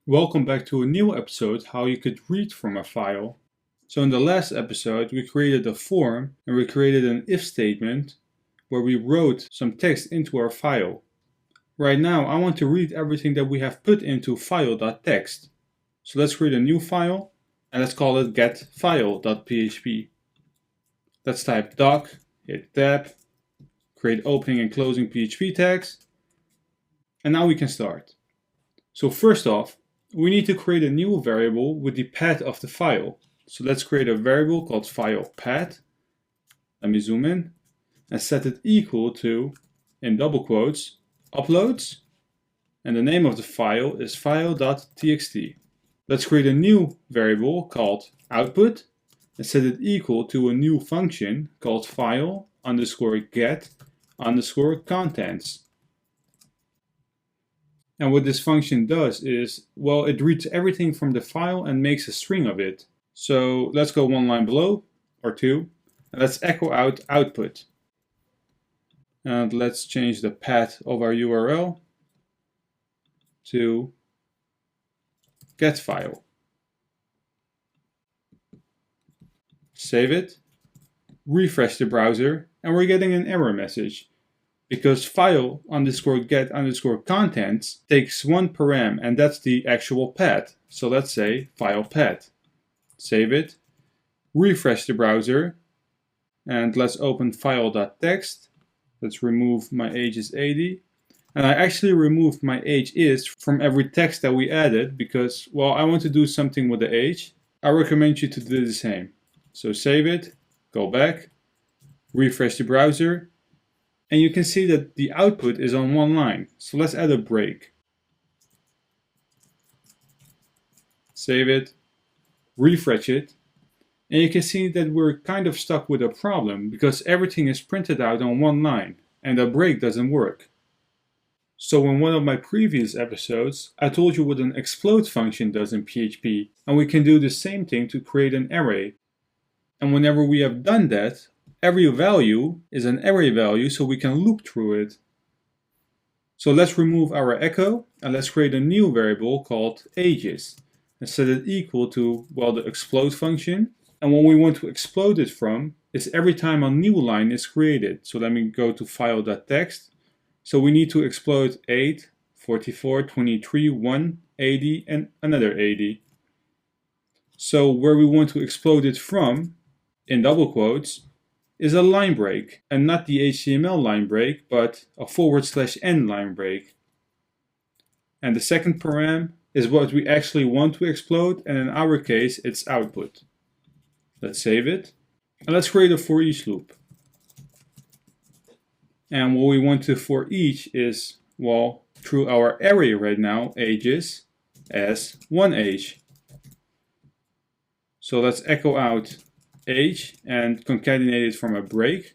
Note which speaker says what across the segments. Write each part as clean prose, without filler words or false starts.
Speaker 1: Welcome back to a new episode how you could read from a file. So in the last episode we created a form and we created an if statement where we wrote some text into our file. Right now I want to read everything that we have put into file.txt. So let's create a new file and let's call it getFile.php. Let's type doc, hit tab, create opening and closing PHP tags, and now we can start. So first off, we need to create a new variable with the path of the file. So let's create a variable called file path. Let me zoom in and set it equal to, in double quotes, uploads, and the name of the file is file.txt. Let's create a new variable called output and set it equal to a new function called file_get_contents. And what this function does is, well, it reads everything from the file and makes a string of it. So let's go one line below, or two, and let's echo out output. And let's change the path of our URL to getFile. Save it, refresh the browser, and we're getting an error message, because file_get_contents takes one param, and that's the actual path. So let's say file path. Save it, refresh the browser, and let's open file.txt. Let's remove my age is 80. And I actually removed my age is from every text that we added because, well, I want to do something with the age. I recommend you to do the same. So save it, go back, refresh the browser, and you can see that the output is on one line. So let's add a break. Save it, refresh it, and you can see that we're kind of stuck with a problem because everything is printed out on one line and the break doesn't work. So in one of my previous episodes, I told you what an explode function does in PHP, and we can do the same thing to create an array. And whenever we have done that, every value is an array value, so we can loop through it. So let's remove our echo and let's create a new variable called ages and set it equal to, well, the explode function. And what we want to explode it from is every time a new line is created. So let me go to file.txt. So we need to explode 8, 44, 23, 1, 80, and another 80. So where we want to explode it from, in double quotes, is a line break, and not the HTML line break, but a /n line break. And the second param is what we actually want to explode, and in our case, it's output. Let's save it, and let's create a for each loop. And what we want to for each is, well, through our array right now, ages, as one age. So let's echo out age and concatenate it from a break,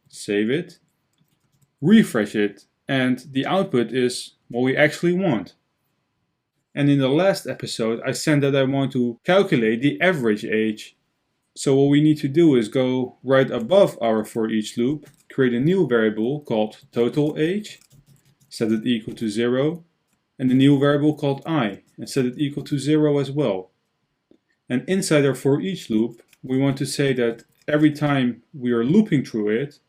Speaker 1: save it, refresh it, and the output is what we actually want. And in the last episode I said that I want to calculate the average age. So what we need to do is go right above our for each loop, create a new variable called total age, set it equal to 0, and a new variable called I, and set it equal to 0 as well. And inside our for each loop, we want to say that every time we are looping through it,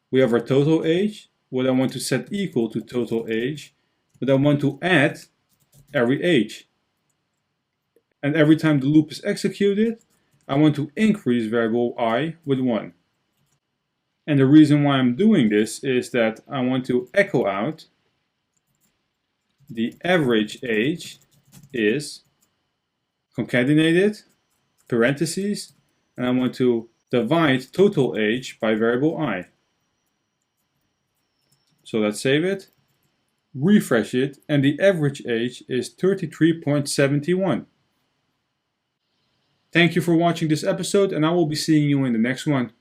Speaker 1: we have our total age, what I want to set equal to total age, but I want to add every age. And every time the loop is executed, I want to increase variable I with 1. And the reason why I'm doing this is that I want to echo out the average age is concatenated, parentheses, and I want to divide total age by variable I. So let's save it, refresh it, and the average age is 33.71. Thank you for watching this episode, and I will be seeing you in the next one.